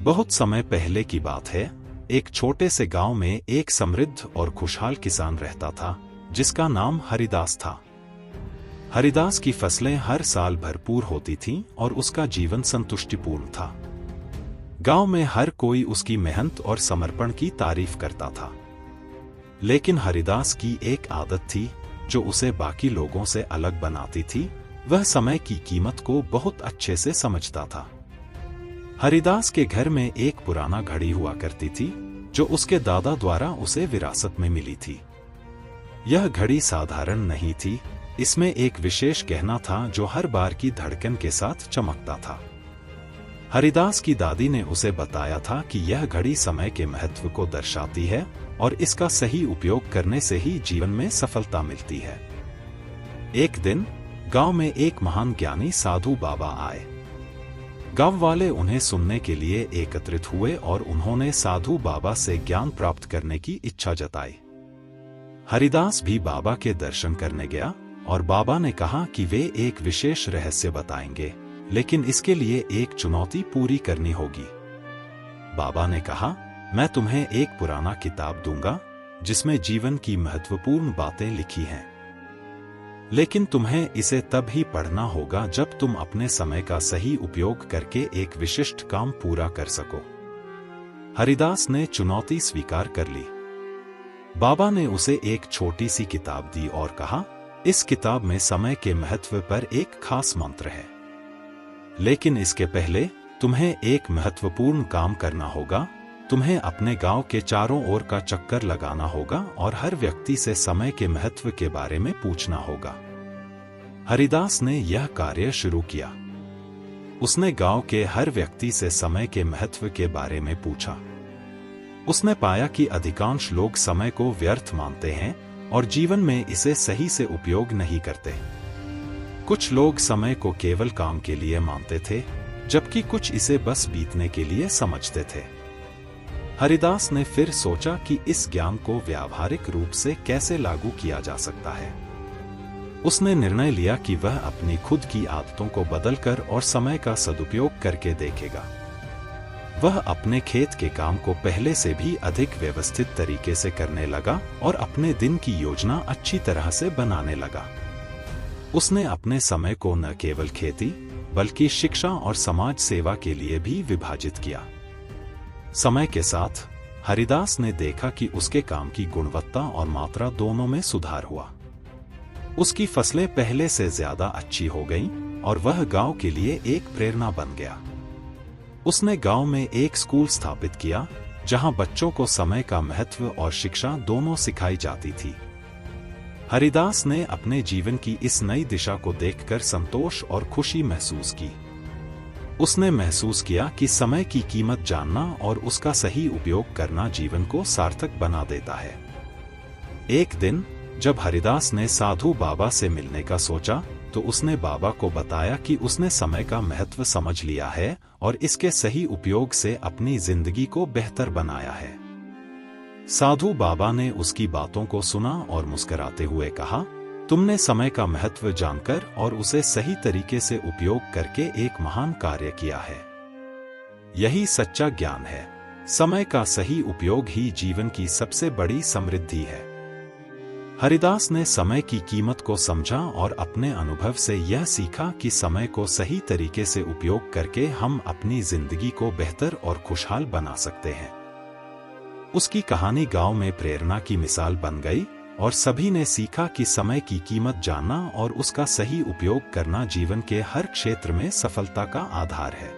बहुत समय पहले की बात है। एक छोटे से गांव में एक समृद्ध और खुशहाल किसान रहता था जिसका नाम हरिदास था। हरिदास की फसलें हर साल भरपूर होती थीं और उसका जीवन संतुष्टिपूर्ण था। गांव में हर कोई उसकी मेहनत और समर्पण की तारीफ करता था। लेकिन हरिदास की एक आदत थी जो उसे बाकी लोगों से अलग बनाती थी। वह समय की कीमत को बहुत अच्छे से समझता था। हरिदास के घर में एक पुराना घड़ी हुआ करती थी जो उसके दादा द्वारा उसे विरासत में मिली थी। यह घड़ी साधारण नहीं थी, इसमें एक विशेष गहना था जो हर बार की धड़कन के साथ चमकता था। हरिदास की दादी ने उसे बताया था कि यह घड़ी समय के महत्व को दर्शाती है और इसका सही उपयोग करने से ही जीवन में सफलता मिलती है। एक दिन गांव में एक महान ज्ञानी साधु बाबा आए। गांव वाले उन्हें सुनने के लिए एकत्रित हुए और उन्होंने साधु बाबा से ज्ञान प्राप्त करने की इच्छा जताई। हरिदास भी बाबा के दर्शन करने गया और बाबा ने कहा कि वे एक विशेष रहस्य बताएंगे, लेकिन इसके लिए एक चुनौती पूरी करनी होगी। बाबा ने कहा, मैं तुम्हें एक पुराना किताब दूंगा जिसमें जीवन की महत्वपूर्ण बातें लिखी हैं, लेकिन तुम्हें इसे तब ही पढ़ना होगा जब तुम अपने समय का सही उपयोग करके एक विशिष्ट काम पूरा कर सको। हरिदास ने चुनौती स्वीकार कर ली। बाबा ने उसे एक छोटी सी किताब दी और कहा, इस किताब में समय के महत्व पर एक खास मंत्र है, लेकिन इसके पहले तुम्हें एक महत्वपूर्ण काम करना होगा। तुम्हें अपने गांव के चारों ओर का चक्कर लगाना होगा और हर व्यक्ति से समय के महत्व के बारे में पूछना होगा। हरिदास ने यह कार्य शुरू किया। उसने गांव के हर व्यक्ति से समय के महत्व के बारे में पूछा। उसने पाया कि अधिकांश लोग समय को व्यर्थ मानते हैं और जीवन में इसे सही से उपयोग नहीं करते। कुछ लोग समय को केवल काम के लिए मानते थे, जबकि कुछ इसे बस बीतने के लिए समझते थे। हरिदास ने फिर सोचा कि इस ज्ञान को व्यावहारिक रूप से कैसे लागू किया जा सकता है। उसने निर्णय लिया कि वह अपनी खुद की आदतों को बदलकर और समय का सदुपयोग करके देखेगा। वह अपने खेत के काम को पहले से भी अधिक व्यवस्थित तरीके से करने लगा और अपने दिन की योजना अच्छी तरह से बनाने लगा। उसने अपने समय को न केवल खेती बल्कि शिक्षा और समाज सेवा के लिए भी विभाजित किया। समय के साथ हरिदास ने देखा कि उसके काम की गुणवत्ता और मात्रा दोनों में सुधार हुआ। उसकी फसलें पहले से ज्यादा अच्छी हो गईं और वह गांव के लिए एक प्रेरणा बन गया। उसने गांव में एक स्कूल स्थापित किया जहां बच्चों को समय का महत्व और शिक्षा दोनों सिखाई जाती थी। हरिदास ने अपने जीवन की इस नई दिशा को देखकर संतोष और खुशी महसूस की। उसने महसूस किया कि समय की कीमत जानना और उसका सही उपयोग करना जीवन को सार्थक बना देता है। एक दिन जब हरिदास ने साधु बाबा से मिलने का सोचा तो उसने बाबा को बताया कि उसने समय का महत्व समझ लिया है और इसके सही उपयोग से अपनी जिंदगी को बेहतर बनाया है। साधु बाबा ने उसकी बातों को सुना और मुस्कुराते हुए कहा, तुमने समय का महत्व जानकर और उसे सही तरीके से उपयोग करके एक महान कार्य किया है। यही सच्चा ज्ञान है। समय का सही उपयोग ही जीवन की सबसे बड़ी समृद्धि है। हरिदास ने समय की कीमत को समझा और अपने अनुभव से यह सीखा कि समय को सही तरीके से उपयोग करके हम अपनी जिंदगी को बेहतर और खुशहाल बना सकते हैं। उसकी कहानी गांव में प्रेरणा की मिसाल बन गई और सभी ने सीखा कि समय की कीमत जानना और उसका सही उपयोग करना जीवन के हर क्षेत्र में सफलता का आधार है।